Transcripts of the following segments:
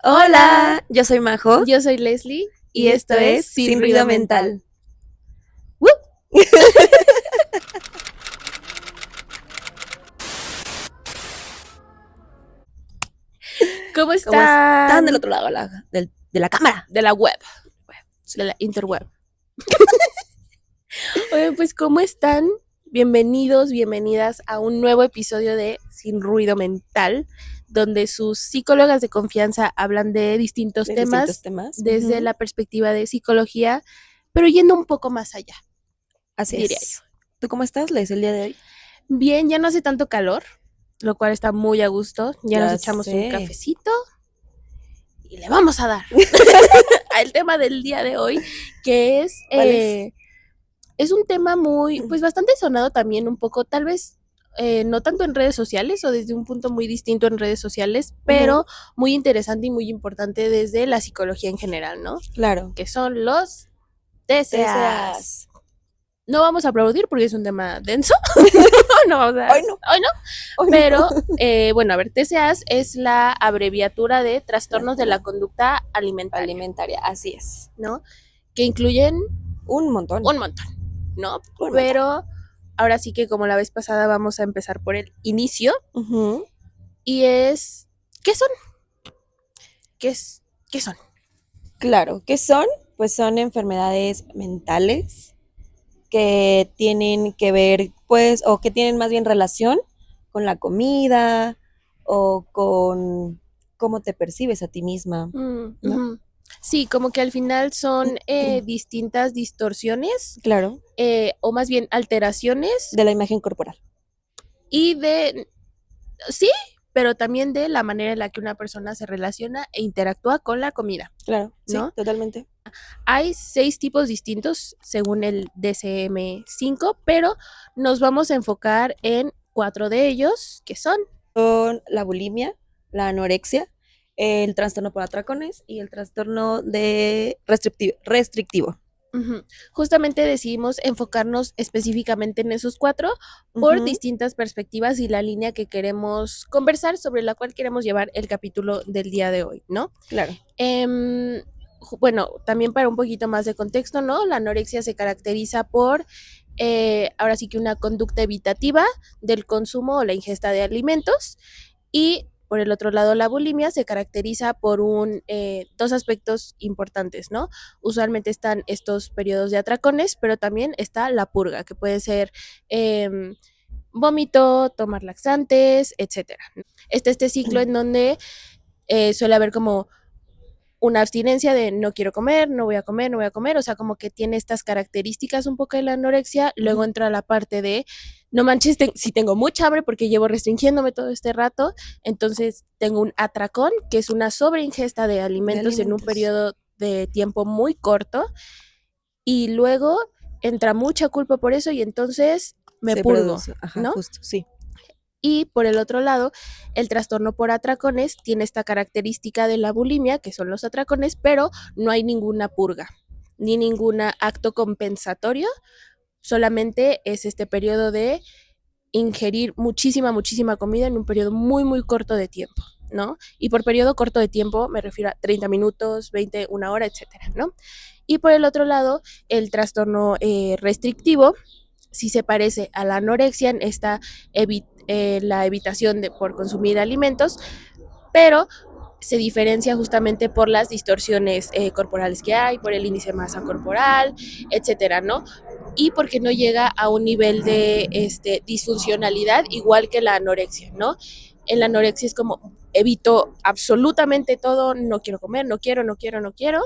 Hola, yo soy Majo Yo soy Leslie y esto es Sin Ruido Mental. ¡Woo! ¿Cómo ¿Cómo están del están? otro lado de la cámara? De la web, de la interweb. Oye, pues ¿cómo están? Bienvenidos, bienvenidas a un nuevo episodio de Sin Ruido Mental, donde sus psicólogas de confianza hablan de distintos De distintos temas temas. desde la perspectiva de psicología, pero yendo un poco más allá, Así diría yo. es. ¿Tú cómo estás, Les, el día de hoy? Bien, ya no hace tanto calor, lo cual está muy a gusto. Ya nos Ya echamos un sé. cafecito y le vamos a dar al tema del día de hoy, que ¿Cuál es? es un tema muy, pues bastante sonado también un poco, tal vez no tanto en redes sociales o desde un punto muy distinto en redes sociales, Ujú, pero muy interesante y muy importante desde la psicología en general, ¿no? claro. Que son los TCAs. Deseas. No vamos a aplaudir porque es un tema denso. No vamos a. Hoy no, Hoy no. hoy no. Pero, bueno, a ver, TCAs es la abreviatura de trastornos de la Trastorno conducta alimentaria, alimentaria, así es. ¿no? Que incluyen Un montón. un montón, ¿no? Un montón. Pero ahora sí que como la vez pasada vamos a empezar por el inicio Ujú, y es, ¿qué son? ¿Qué son? claro. ¿Qué son? Pues son enfermedades mentales que tienen que ver, pues, o que tienen más bien relación con la comida o con cómo te percibes a ti misma, ¿no? Ujú. Sí, como que al final son distintas distorsiones Claro, o más bien alteraciones de la imagen corporal. y de, sí, pero también de la manera en la que una persona se relaciona e interactúa con la comida, Claro, sí, ¿no? totalmente. Hay 6 tipos distintos según el DSM-5, pero nos vamos a enfocar en 4 de ellos, que son, Son la bulimia, la anorexia, el trastorno por atracones y el trastorno de restrictivo. ujú, justamente decidimos enfocarnos específicamente en esos 4 por Ujú, distintas perspectivas y la línea que queremos conversar, sobre la cual queremos llevar el capítulo del día de hoy, ¿no? claro. Em, bueno, también para un poquito más de contexto, ¿no? La anorexia se caracteriza por, ahora sí que una conducta evitativa del consumo o la ingesta de alimentos y por el otro lado, la bulimia se caracteriza por dos aspectos importantes, ¿no? Usualmente están estos periodos de atracones, pero también está la purga, que puede ser vómito, tomar laxantes, etcétera. Este ciclo en donde suele haber como una abstinencia de no quiero comer, no voy a comer, no voy a comer, o sea, como que tiene estas características un poco de la anorexia, luego Ujú, entra la parte de, no manches, si tengo mucha hambre porque llevo restringiéndome todo este rato, entonces tengo un atracón, que es una sobreingesta de de alimentos en un alimentos. periodo de tiempo muy corto, y luego entra mucha culpa por eso y entonces me Se purgo, produce, ajá, ¿no? justo, sí. Y por el otro lado, el trastorno por atracones tiene esta característica de la bulimia, que son los atracones, pero no hay ninguna purga, ni ningún acto compensatorio, solamente es este periodo de ingerir muchísima, muchísima comida en un periodo muy, muy corto de tiempo, ¿no? Y por periodo corto de tiempo me refiero a 30 minutos, 20, una hora, etcétera, ¿no? Y por el otro lado, el trastorno restrictivo sí se parece a la anorexia en esta la evitación por consumir alimentos, pero se diferencia justamente por las distorsiones corporales que hay, por el índice de masa corporal, etcétera, ¿no? Y porque no llega a un nivel de disfuncionalidad igual que la anorexia, ¿no? En la anorexia es como evito absolutamente todo, no quiero comer, no quiero, no quiero, no quiero.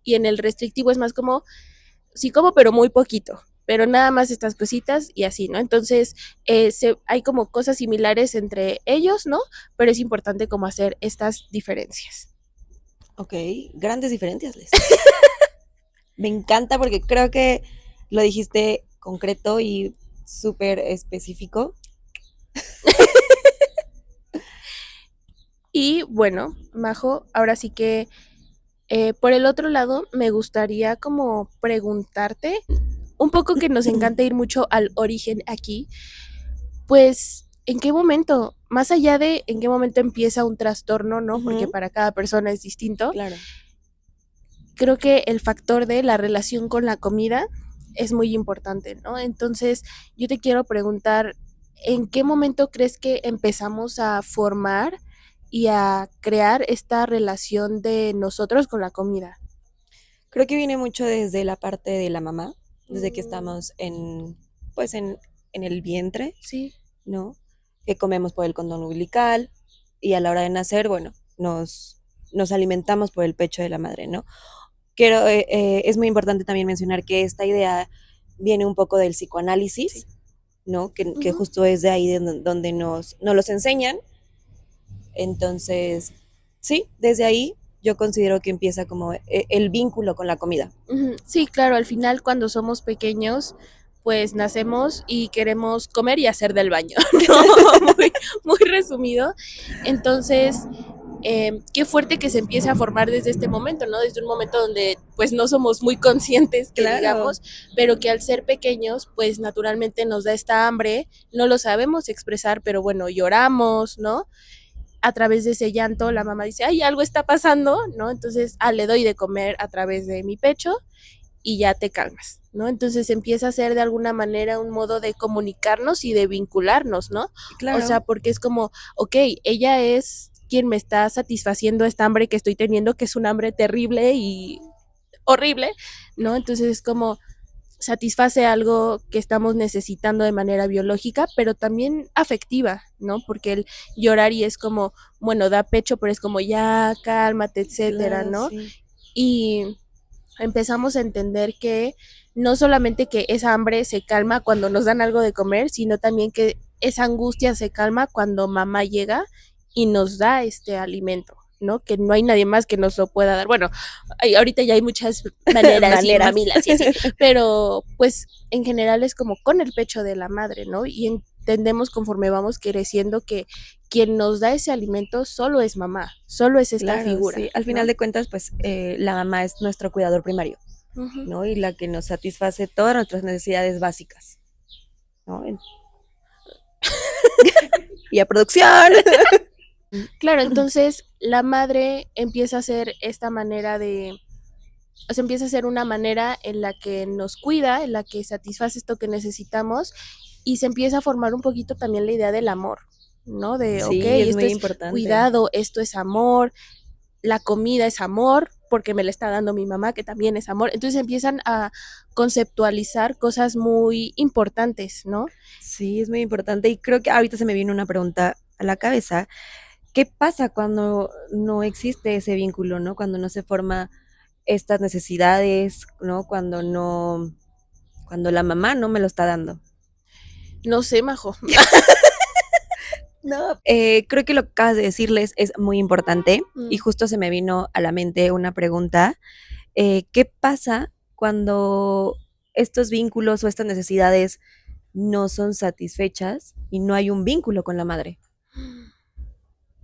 Y en el restrictivo es más como sí como, pero muy poquito, pero nada más estas cositas y así, ¿no? Entonces, hay como cosas similares entre ellos, ¿no? Pero es importante como hacer estas diferencias. Ok, grandes diferencias, Les. Me encanta porque creo que lo dijiste concreto y súper específico. Y bueno, Majo, ahora sí que por el otro lado, me gustaría como preguntarte, un poco que nos encanta ir mucho al origen aquí, pues, ¿en qué momento más allá de en qué momento empieza un trastorno, ¿no? Porque Ujú. para cada persona es distinto, Claro. creo que el factor de la relación con la comida es muy importante, ¿no? Entonces, yo te quiero preguntar, ¿en qué momento crees que empezamos a formar y a crear esta relación de nosotros con la comida? Creo que viene mucho desde la parte de la mamá, desde que Mm, estamos pues en el vientre, sí. ¿no? Que comemos por el cordón umbilical y a la hora de nacer, bueno, nos alimentamos por el pecho de la madre, ¿no? Es muy importante también mencionar que esta idea viene un poco del Sí. psicoanálisis, ¿no? Que Ujú. justo es de ahí donde nos los enseñan. Entonces, sí, desde ahí yo considero que empieza como el vínculo con la comida. Ujú. Sí, claro, al final cuando somos pequeños, pues nacemos y queremos comer y hacer del baño, ¿no? Muy, muy resumido. Entonces, qué fuerte que se empiece a formar desde este momento, ¿no? Desde un momento donde pues no somos muy conscientes, que Claro, digamos, pero que al ser pequeños, pues naturalmente nos da esta hambre, no lo sabemos expresar, pero bueno, lloramos, ¿no? A través de ese llanto, la mamá dice, ay, algo está pasando, ¿no? Entonces, le doy de comer a través de mi pecho y ya te calmas, ¿no? Entonces empieza a ser de alguna manera un modo de comunicarnos y de vincularnos, ¿no? O sea, claro, porque es como, ok, ella es quien me está satisfaciendo esta hambre que estoy teniendo, que es un hambre terrible y horrible, ¿no? Entonces es como satisface algo que estamos necesitando de manera biológica, pero también afectiva, ¿no? Porque el llorar y es como, bueno, da pecho, pero es como ya, cálmate, etcétera, claro, ¿no? sí. Y empezamos a entender que no solamente que esa hambre se calma cuando nos dan algo de comer, sino también que esa angustia se calma cuando mamá llega y nos da este alimento, ¿no? Que no hay nadie más que nos lo pueda dar. Bueno, ahorita ya hay muchas maneras y Maneras. mamilas y así, pero pues en general es como con el pecho de la madre, ¿no? Y entendemos conforme vamos creciendo que quien nos da ese alimento solo es mamá, solo es esta Claro, figura, sí. Al final ¿no? de cuentas, pues la mamá es nuestro cuidador primario, Ujú. ¿no? Y la que nos satisface todas nuestras necesidades básicas, ¿no? Y a producción. Claro, entonces la madre empieza a ser esta manera de, o sea, empieza a ser una manera en la que nos cuida, en la que satisface esto que necesitamos y se empieza a formar un poquito también la idea del amor, ¿no? De, ok, Sí, es esto muy es importante. cuidado, esto es amor, la comida es amor, porque me la está dando mi mamá, que también es amor. Entonces empiezan a conceptualizar cosas muy importantes, ¿no? Sí, es muy importante. Y creo que ahorita se me vino una pregunta a la cabeza. ¿Qué pasa cuando no existe ese vínculo, ¿no? Cuando no se forma estas necesidades, ¿no? Cuando la mamá no me lo está dando. No sé, Majo. No, creo que lo que acabas de decirles es muy importante y Mm. justo se me vino a la mente una pregunta. ¿Qué pasa cuando estos vínculos o estas necesidades no son satisfechas y no hay un vínculo con la madre?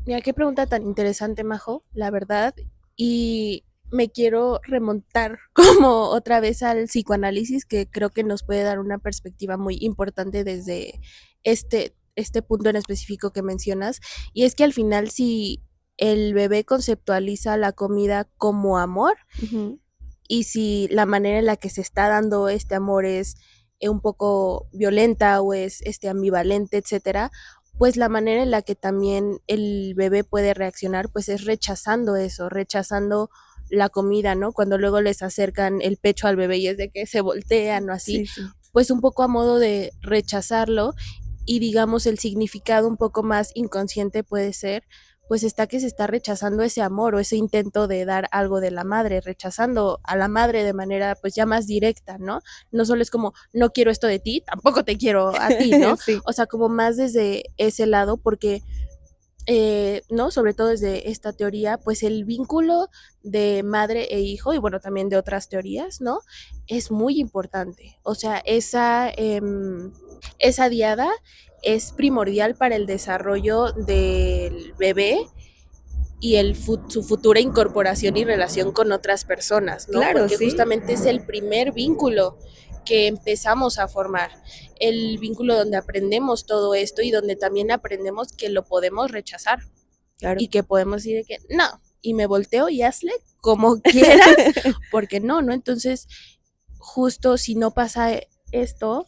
Mira, qué pregunta tan interesante, Majo, la verdad. Y me quiero remontar como otra vez al psicoanálisis, que creo que nos puede dar una perspectiva muy importante desde este punto en específico que mencionas. Y es que al final, si el bebé conceptualiza la comida como amor, Ujú. y si la manera en la que se está dando este amor es un poco violenta o es ambivalente, etcétera, pues la manera en la que también el bebé puede reaccionar, pues es rechazando eso, rechazando la comida, ¿no? Cuando luego les acercan el pecho al bebé y es de que se voltean o así, Sí, sí. pues un poco a modo de rechazarlo y digamos el significado un poco más inconsciente puede ser pues está que se está rechazando ese amor o ese intento de dar algo de la madre, rechazando a la madre de manera pues ya más directa, ¿no? No solo es como, no quiero esto de ti, tampoco te quiero a ti, ¿no? Sí, O sea, como más desde ese lado, porque, ¿no? Sobre todo desde esta teoría, pues el vínculo de madre e hijo, y bueno, también de otras teorías, ¿no? Es muy importante. O sea, esa diada es primordial para el desarrollo del bebé y su futura incorporación y relación con otras personas, ¿no? claro, Porque sí. justamente es el primer vínculo que empezamos a formar, el vínculo donde aprendemos todo esto y donde también aprendemos que lo podemos rechazar. Claro. Y que podemos decir que no, y me volteo y hazle como quieras, porque no, entonces justo si no pasa esto,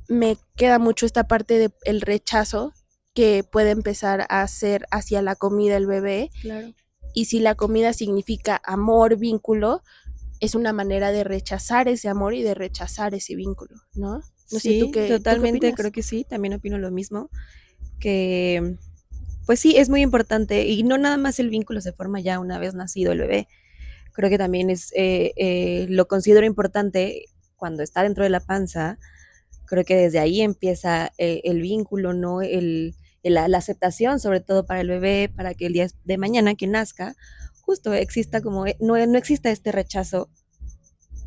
me queda mucho esta parte del rechazo que puede empezar a hacer hacia la comida el bebé. Claro. Y si la comida significa amor, vínculo, es una manera de rechazar ese amor y de rechazar ese vínculo, ¿no? No sí, sé, ¿tú qué, totalmente, ¿tú qué opinas? creo que sí, también opino lo mismo, que pues sí, es muy importante, y no nada más el vínculo se forma ya una vez nacido el bebé, creo que también lo considero importante cuando está dentro de la panza, creo que desde ahí empieza el vínculo, ¿no? La aceptación, sobre todo para el bebé, para que el día de mañana que nazca, justo exista como, no exista este rechazo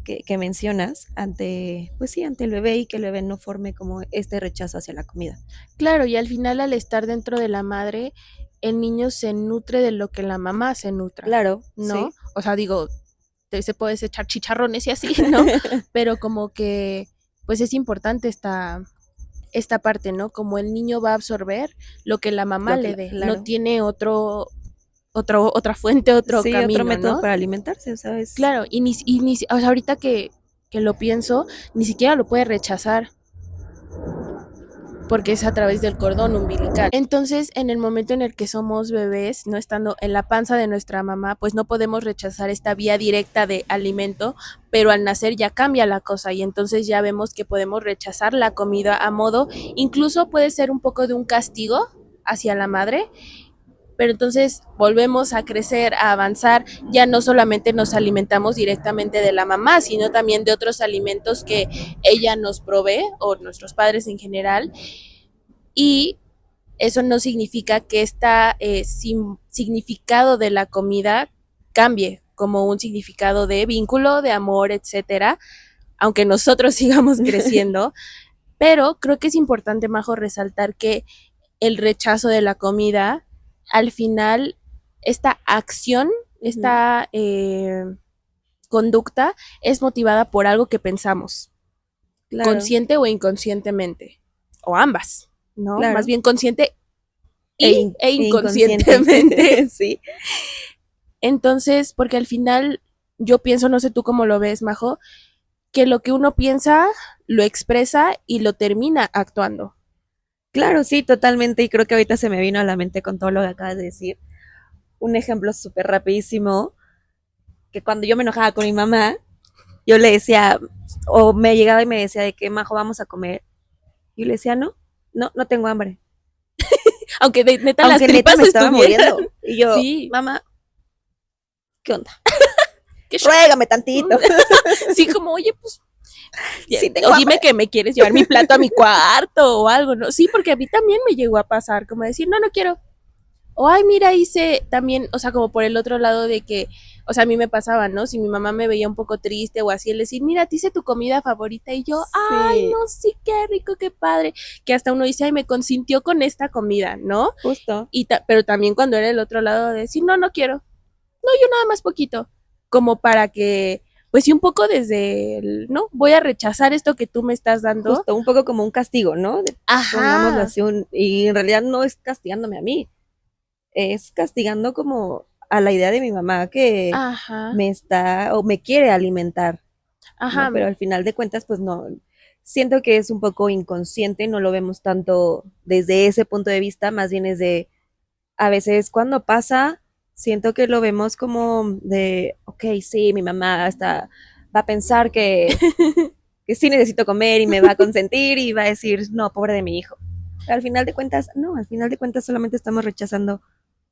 que mencionas ante, pues sí, ante el bebé, y que el bebé no forme como este rechazo hacia la comida. Claro, y al final al estar dentro de la madre, el niño se nutre de lo que la mamá se nutra. Claro, ¿no? sí. O sea, digo, se puede echar chicharrones y así, ¿no? Pero como que, pues es importante esta parte, ¿no? Como el niño va a absorber lo que la mamá le dé, claro. no tiene otra fuente, otro sí, camino, otro método ¿no? para alimentarse, ¿sabes? Claro, y o sea, ahorita que lo pienso, ni siquiera lo puede rechazar porque es a través del cordón umbilical. Entonces, en el momento en el que somos bebés, no estando en la panza de nuestra mamá, pues no podemos rechazar esta vía directa de alimento, pero al nacer ya cambia la cosa y entonces ya vemos que podemos rechazar la comida a modo, incluso puede ser un poco de un castigo hacia la madre, pero entonces volvemos a crecer, a avanzar, ya no solamente nos alimentamos directamente de la mamá, sino también de otros alimentos que ella nos provee, o nuestros padres en general, y eso no significa que este significado de la comida cambie como un significado de vínculo, de amor, etcétera, aunque nosotros sigamos creciendo, pero creo que es importante, Majo, resaltar que el rechazo de la comida, al final, esta acción, esta conducta es motivada por algo que pensamos, claro, consciente o inconscientemente, o ambas, ¿no? Claro. Más bien consciente e inconscientemente. Sí. Entonces, porque al final yo pienso, no sé tú cómo lo ves, Majo, que lo que uno piensa lo expresa y lo termina actuando. Claro, sí, totalmente, y creo que ahorita se me vino a la mente con todo lo que acabas de decir. Un ejemplo súper rapidísimo, que cuando yo me enojaba con mi mamá, yo le decía, o me llegaba y me decía de que, Majo, vamos a comer. Y yo le decía, no tengo hambre. Aunque neta las tripas me estaba muriendo. Y yo, sí, mamá, ¿qué onda? Ruégame tantito. Sí, como, oye, pues, sí, o dime que me quieres llevar mi plato a mi cuarto o algo, ¿no? Sí, porque a mí también me llegó a pasar, como decir, no quiero. O, ay, mira, hice también, o sea, como por el otro lado de que, o sea, a mí me pasaba, ¿no? Si mi mamá me veía un poco triste o así, el decir, mira, te hice tu comida favorita, y yo, sí, ay, no, sí, qué rico, qué padre, que hasta uno dice, ay, me consintió con esta comida, ¿no? Justo. Pero también cuando era el otro lado de decir, no quiero, no, yo nada más poquito, como para que, pues sí, un poco desde el, ¿no? Voy a rechazar esto que tú me estás dando. Justo, un poco como un castigo, ¿no? Ajá. Pongámoslo así, y en realidad no es castigándome a mí, es castigando como a la idea de mi mamá que Ajá. me está o me quiere alimentar. Ajá. ¿no? Pero al final de cuentas, pues no, siento que es un poco inconsciente, no lo vemos tanto desde ese punto de vista, más bien es de, a veces cuando pasa, siento que lo vemos como de, ok, sí, mi mamá hasta va a pensar que sí necesito comer y me va a consentir y va a decir, no, pobre de mi hijo. Pero al final de cuentas, no, al final de cuentas solamente estamos rechazando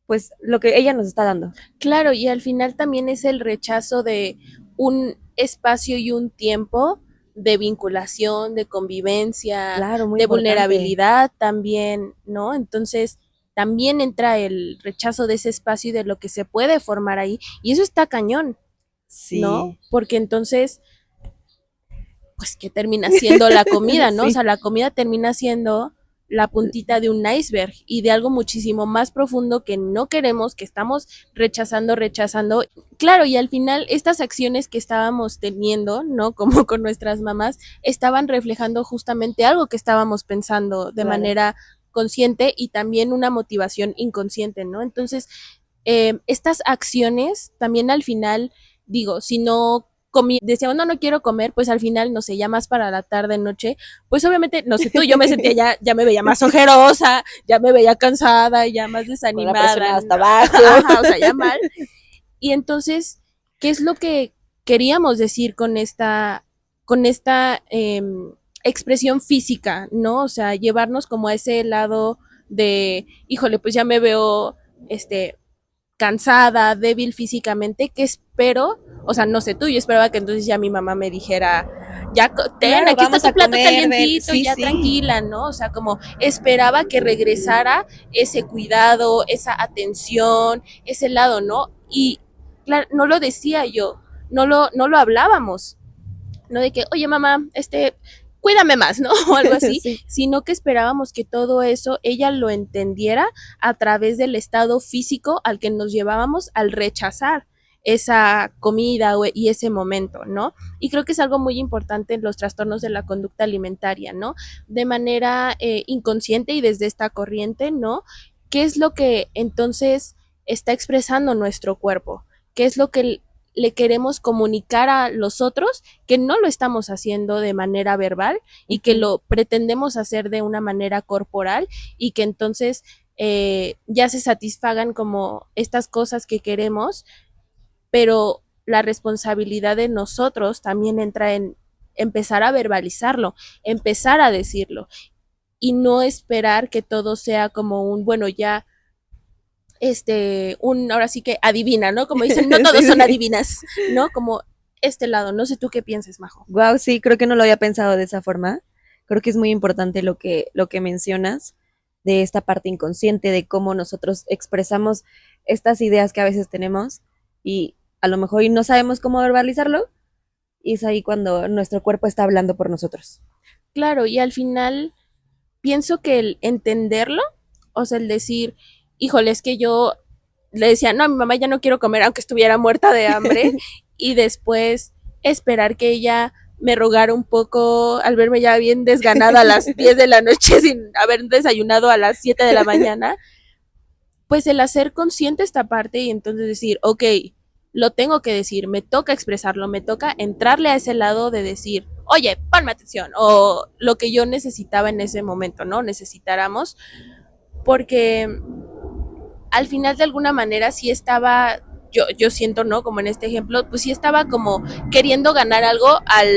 pues lo que ella nos está dando. Claro, y al final también es el rechazo de un espacio y un tiempo de vinculación, de convivencia, claro, muy de importante. Vulnerabilidad también, ¿no? Entonces también entra el rechazo de ese espacio y de lo que se puede formar ahí, y eso está cañón, sí, ¿no? Porque entonces, pues, ¿qué termina siendo la comida, no? Sí. O sea, la comida termina siendo la puntita de un iceberg y de algo muchísimo más profundo que no queremos, que estamos rechazando. Claro, y al final estas acciones que estábamos teniendo, ¿no? Como con nuestras mamás, estaban reflejando justamente algo que estábamos pensando de Claro. manera consciente y también una motivación inconsciente, ¿no? Entonces, estas acciones también al final, digo, si no decía, no quiero comer, pues al final, no sé, ya más para la tarde, noche, pues obviamente, no sé tú, yo me sentía ya me veía más ojerosa, ya me veía cansada, ya más Con la presión desanimada, hasta ¿no? abajo. Ajá, o sea, ya mal. Y entonces, ¿qué es lo que queríamos decir con esta expresión física, ¿no? O sea, llevarnos como a ese lado de, híjole, pues ya me veo, cansada, débil físicamente, que espero, o sea, no sé tú, yo esperaba que entonces ya mi mamá me dijera, ya ten, Claro, aquí está vamos tu a plato comer, ven. calientito, Sí, ya sí. tranquila, ¿no? O sea, como esperaba que regresara ese cuidado, esa atención, ese lado, ¿no? Y claro, no lo decía yo, no lo hablábamos, no de que, oye mamá, cuídame más, ¿no? O algo así, Sí. sino que esperábamos que todo eso ella lo entendiera a través del estado físico al que nos llevábamos al rechazar esa comida y ese momento, ¿no? Y creo que es algo muy importante en los trastornos de la conducta alimentaria, ¿no? De manera inconsciente y desde esta corriente, ¿no? ¿Qué es lo que entonces está expresando nuestro cuerpo? ¿Qué es lo que le queremos comunicar a los otros que no lo estamos haciendo de manera verbal y que Ujú. lo pretendemos hacer de una manera corporal y que entonces ya se satisfagan como estas cosas que queremos, pero la responsabilidad de nosotros también entra en empezar a verbalizarlo, empezar a decirlo y no esperar que todo sea como un, bueno, ya ahora sí que adivina, ¿no? Como dicen, no todos Sí, son sí. adivinas, ¿no? Como este lado, no sé tú qué pienses, Majo. Wow, sí, creo que no lo había pensado de esa forma. Creo que es muy importante lo que mencionas de esta parte inconsciente, de cómo nosotros expresamos estas ideas que a veces tenemos y a lo mejor y no sabemos cómo verbalizarlo, y es ahí cuando nuestro cuerpo está hablando por nosotros. Claro, y al final pienso que el entenderlo, o sea, el decir, híjole, es que yo le decía, no, a mi mamá ya no quiero comer aunque estuviera muerta de hambre, y después esperar que ella me rogara un poco al verme ya bien desganada a las 10 de la noche sin haber desayunado a las 7 de la mañana, pues el hacer consciente esta parte y entonces decir, ok, lo tengo que decir, me toca expresarlo, me toca entrarle a ese lado de decir, oye, ponme atención, o lo que yo necesitaba en ese momento, ¿no? Necesitáramos, porque al final de alguna manera sí estaba, yo siento, ¿no? Como en este ejemplo, pues sí estaba como queriendo ganar algo al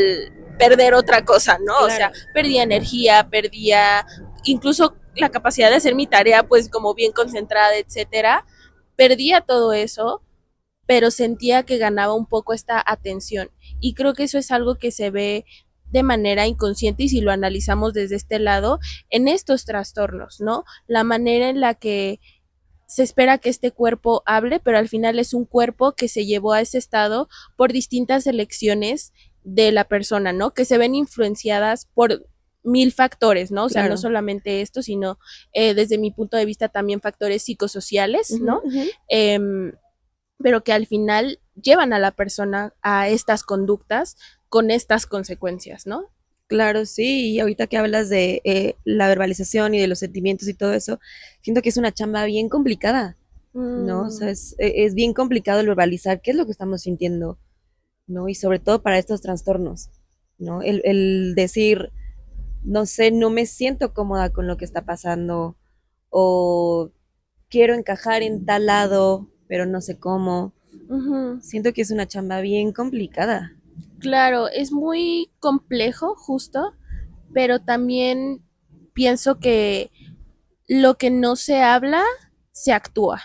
perder otra cosa, ¿no? O sea, Claro. perdía energía, perdía incluso la capacidad de hacer mi tarea, pues como bien concentrada, etcétera. Perdía todo eso, pero sentía que ganaba un poco esta atención. Y creo que eso es algo que se ve de manera inconsciente y si lo analizamos desde este lado, en estos trastornos, ¿no? La manera en la que se espera que este cuerpo hable, pero al final es un cuerpo que se llevó a ese estado por distintas elecciones de la persona, ¿no? Que se ven influenciadas por mil factores, ¿no? O sea, no Claro. solamente esto, sino desde mi punto de vista también factores psicosociales, Ujú, ¿no? ujú. Eh, pero que al final llevan a la persona a estas conductas con estas consecuencias, ¿no? Claro, sí, y ahorita que hablas de la verbalización y de los sentimientos y todo eso, siento que es una chamba bien complicada, ¿no? O sea, Mm, es bien complicado el verbalizar qué es lo que estamos sintiendo, ¿no? Y sobre todo para estos trastornos, ¿no? El decir, no sé, no me siento cómoda con lo que está pasando, o quiero encajar en tal lado, pero no sé cómo. ujú. Siento que es una chamba bien complicada. Claro, es muy complejo, justo, pero también pienso que lo que no se habla, se actúa.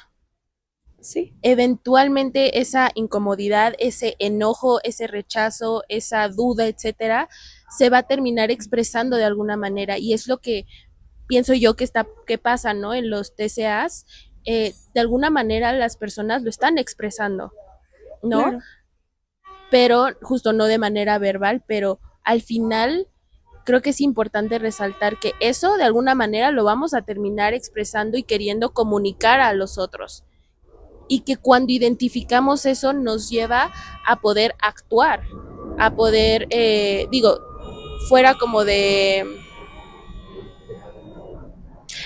Sí, Eventualmente esa incomodidad, ese enojo, ese rechazo, esa duda, etcétera, se va a terminar expresando de alguna manera y es lo que pienso yo que pasa, ¿no? En los TCAs, de alguna manera las personas lo están expresando, ¿no? claro. Pero justo no de manera verbal, pero al final creo que es importante resaltar que eso de alguna manera lo vamos a terminar expresando y queriendo comunicar a los otros. Y que cuando identificamos eso nos lleva a poder actuar, a poder, fuera como de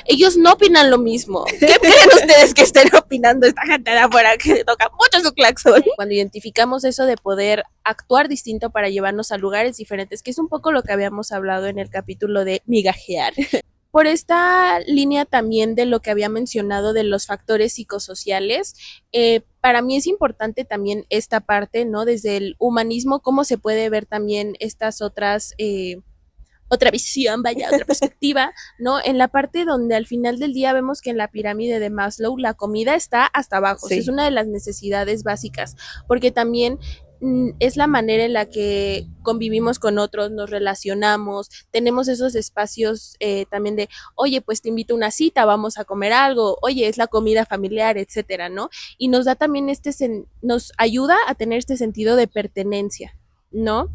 ellos no opinan lo mismo. ¿Qué creen ustedes que estén opinando esta gente de afuera que toca mucho su claxon? Cuando identificamos eso de poder actuar distinto para llevarnos a lugares diferentes, que es un poco lo que habíamos hablado en el capítulo de migajear. Por esta línea también de lo que había mencionado de los factores psicosociales, para mí es importante también esta parte, ¿no? Desde el humanismo, cómo se puede ver también estas otras otra visión, vaya, otra perspectiva, ¿no? En la parte donde al final del día vemos que en la pirámide de Maslow la comida está hasta abajo, sí. O sea, es una de las necesidades básicas, porque también es la manera en la que convivimos con otros, nos relacionamos, tenemos esos espacios también de, oye, pues te invito a una cita, vamos a comer algo, oye, es la comida familiar, etcétera, ¿no? Y nos da también nos ayuda a tener este sentido de pertenencia, ¿no?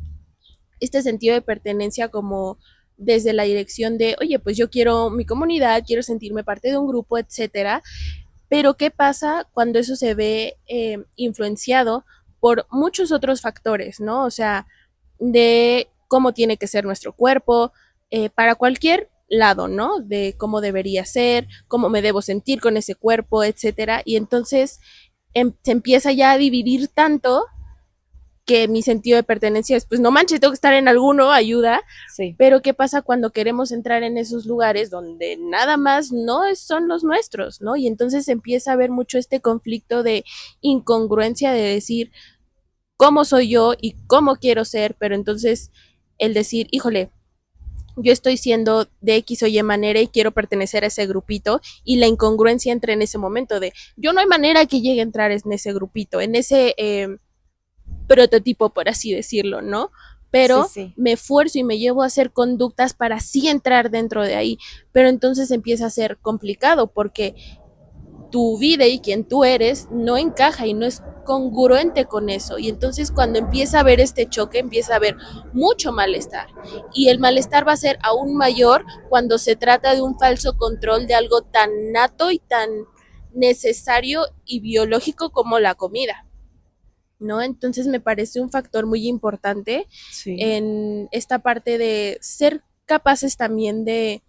Este sentido de pertenencia como desde la dirección de, oye, pues yo quiero mi comunidad, quiero sentirme parte de un grupo, etcétera. Pero ¿qué pasa cuando eso se ve influenciado por muchos otros factores, ¿no? O sea, de cómo tiene que ser nuestro cuerpo, para cualquier lado, ¿no? De cómo debería ser, cómo me debo sentir con ese cuerpo, etcétera. Y entonces se empieza ya a dividir tanto que mi sentido de pertenencia es, pues no manches, tengo que estar en alguno, ayuda. Sí. Pero ¿qué pasa cuando queremos entrar en esos lugares donde nada más no son los nuestros, ¿no? Y entonces empieza a haber mucho este conflicto de incongruencia de decir cómo soy yo y cómo quiero ser, pero entonces el decir, híjole, yo estoy siendo de X o Y manera y quiero pertenecer a ese grupito, y la incongruencia entra en ese momento de, yo no hay manera que llegue a entrar en ese grupito, en ese prototipo, por así decirlo, ¿no? Pero sí. Me esfuerzo y me llevo a hacer conductas para sí entrar dentro de ahí, pero entonces empieza a ser complicado porque tu vida y quien tú eres no encaja y no es congruente con eso, y entonces cuando empieza a haber este choque empieza a haber mucho malestar, y el malestar va a ser aún mayor cuando se trata de un falso control de algo tan nato y tan necesario y biológico como la comida, ¿no? Entonces me parece un factor muy importante, sí, en esta parte de ser capaces también de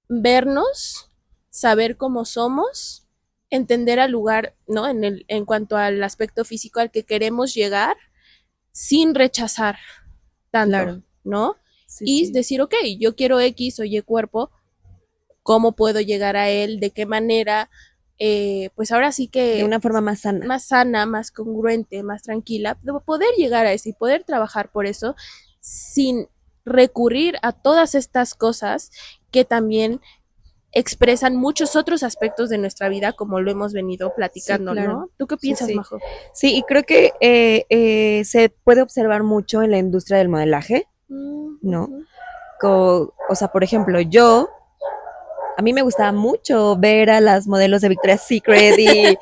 vernos, saber cómo somos, entender al lugar, ¿no? En cuanto al aspecto físico al que queremos llegar, sin rechazar tanto, claro, ¿no? Sí, y sí, decir, ok, yo quiero X o Y cuerpo, ¿cómo puedo llegar a él? ¿De qué manera? Pues ahora sí que de una forma más sana, más congruente, más tranquila, poder llegar a eso y poder trabajar por eso sin recurrir a todas estas cosas que también expresan muchos otros aspectos de nuestra vida, como lo hemos venido platicando, sí, claro, ¿no? ¿Tú qué piensas, sí, sí, Majo? Sí, y creo que se puede observar mucho en la industria del modelaje, ¿no? O sea, por ejemplo, a mí me gustaba mucho ver a las modelos de Victoria's Secret y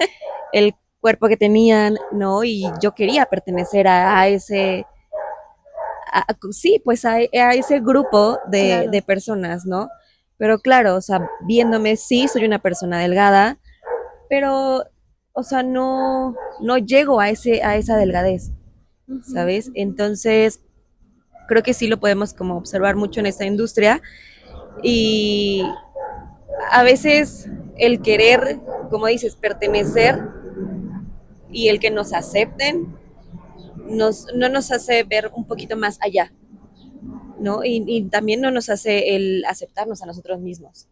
el cuerpo que tenían, ¿no? Y yo quería pertenecer a ese, sí, pues a ese grupo Claro. de personas, ¿no? Pero claro, o sea, viéndome, sí, soy una persona delgada, pero, o sea, no llego a esa delgadez, ¿sabes? Entonces, creo que sí lo podemos como observar mucho en esta industria, y a veces el querer, como dices, pertenecer y el que nos acepten no nos hace ver un poquito más allá, ¿no? Y también no nos hace el aceptarnos a nosotros mismos,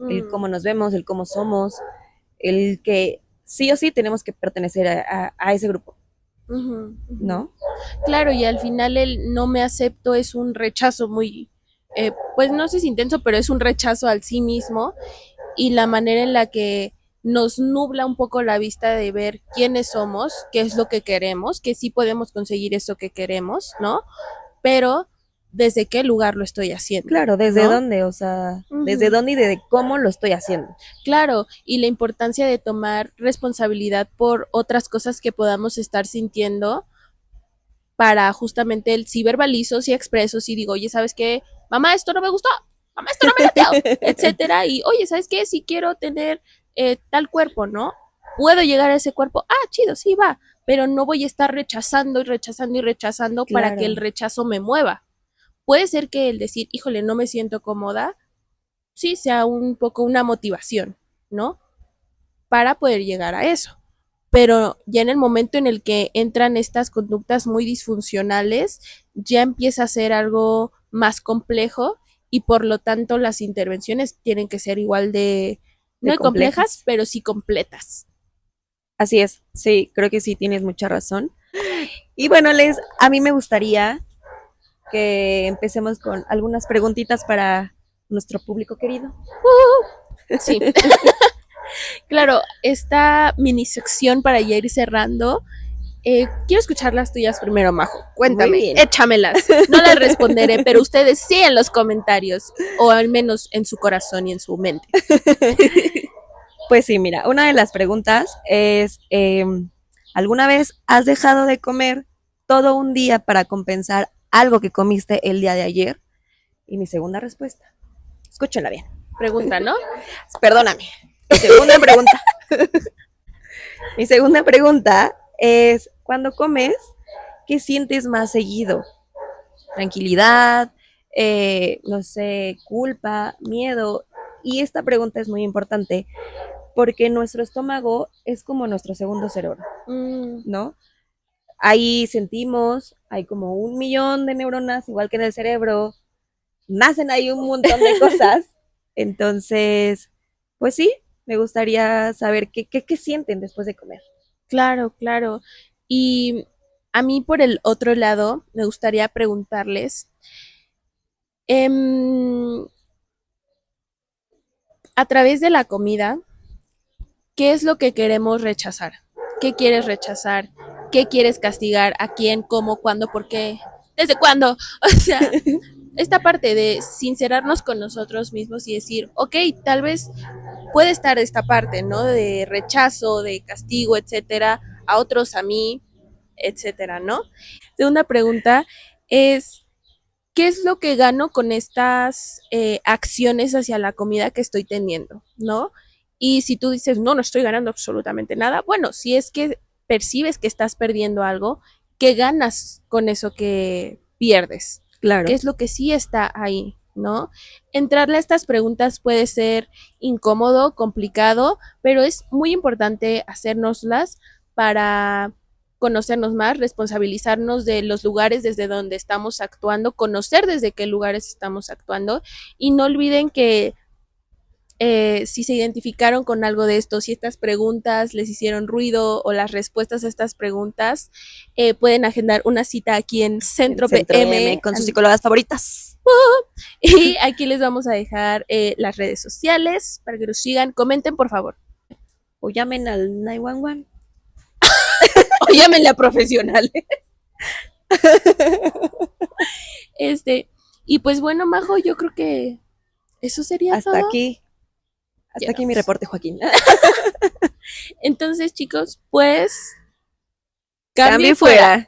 el cómo nos vemos, el cómo somos, el que sí o sí tenemos que pertenecer a ese grupo, ¿no? Claro, y al final el no me acepto es un rechazo muy, pues no sé si intenso, pero es un rechazo al sí mismo, y la manera en la que nos nubla un poco la vista de ver quiénes somos, qué es lo que queremos, que sí podemos conseguir eso que queremos, ¿no? Pero desde qué lugar lo estoy haciendo. Claro, desde dónde, o sea, desde dónde y de cómo lo estoy haciendo. Claro, y la importancia de tomar responsabilidad por otras cosas que podamos estar sintiendo para justamente el si verbalizo, si expreso, si digo, oye, ¿sabes qué? Mamá, esto no me gustó, mamá, esto no me lateó, etcétera. Y, oye, ¿sabes qué? Si quiero tener tal cuerpo, ¿no? Puedo llegar a ese cuerpo, chido, sí, va, pero no voy a estar rechazando y rechazando y rechazando para que el Claro, rechazo me mueva. Puede ser que el decir, híjole, no me siento cómoda, sí sea un poco una motivación, ¿no? Para poder llegar a eso. Pero ya en el momento en el que entran estas conductas muy disfuncionales, ya empieza a ser algo más complejo y por lo tanto las intervenciones tienen que ser igual de, no de de complejas, complejas. pero sí completas. Así es, sí, creo que sí tienes mucha razón. Y bueno, a mí me gustaría que empecemos con algunas preguntitas para nuestro público querido. Sí, claro, esta mini sección para ya ir cerrando. Quiero escuchar las tuyas primero, Majo. Muy Cuéntame, bien. échamelas. No las responderé, pero ustedes sí en los comentarios, o al menos en su corazón y en su mente. Pues sí, mira, una de las preguntas es, ¿alguna vez has dejado de comer todo un día para compensar algo que comiste el día de ayer? Y mi segunda respuesta, escúchenla bien. Pregunta, ¿no? Perdóname. Mi segunda pregunta. Mi segunda pregunta es, cuando comes, ¿qué sientes más seguido? Tranquilidad, no sé, culpa, miedo. Y esta pregunta es muy importante porque nuestro estómago es como nuestro segundo cerebro, Mm, ¿no? Ahí sentimos, hay como 1 millón de neuronas, igual que en el cerebro, nacen ahí un montón de cosas. Entonces, pues sí, me gustaría saber qué sienten después de comer. claro, claro. Y a mí por el otro lado, me gustaría preguntarles, em, a través de la comida, ¿qué es lo que queremos rechazar? ¿Qué quieres rechazar? ¿Qué quieres castigar? ¿A quién? ¿Cómo? ¿Cuándo? ¿Por qué? ¿Desde cuándo? O sea, esta parte de sincerarnos con nosotros mismos y decir, ok, tal vez puede estar esta parte, ¿no? De rechazo, de castigo, etcétera, a otros, a mí, etcétera, ¿no? Segunda pregunta es, ¿qué es lo que gano con estas acciones hacia la comida que estoy teniendo, ¿no? Y si tú dices, no, no estoy ganando absolutamente nada, bueno, si es que percibes que estás perdiendo algo, ¿qué ganas con eso que pierdes? ¿Qué Claro, es lo que sí está ahí? ¿No? Entrarle a estas preguntas puede ser incómodo, complicado, pero es muy importante hacérnoslas para conocernos más, responsabilizarnos de los lugares desde donde estamos actuando, conocer desde qué lugares estamos actuando y no olviden que si se identificaron con algo de esto, si estas preguntas les hicieron ruido o las respuestas a estas preguntas, pueden agendar una cita aquí en en Centro Centro M PM con sus psicólogas favoritas. y aquí les vamos a dejar las redes sociales para que nos sigan. Comenten, por favor. O llamen al 911. O llámenle a profesionales. Este, y pues bueno, Majo, yo creo que eso sería Hasta todo. aquí, hasta aquí mi Llegamos. reporte, Joaquín. Entonces, chicos, pues Cambio cambio y y fuera. fuera.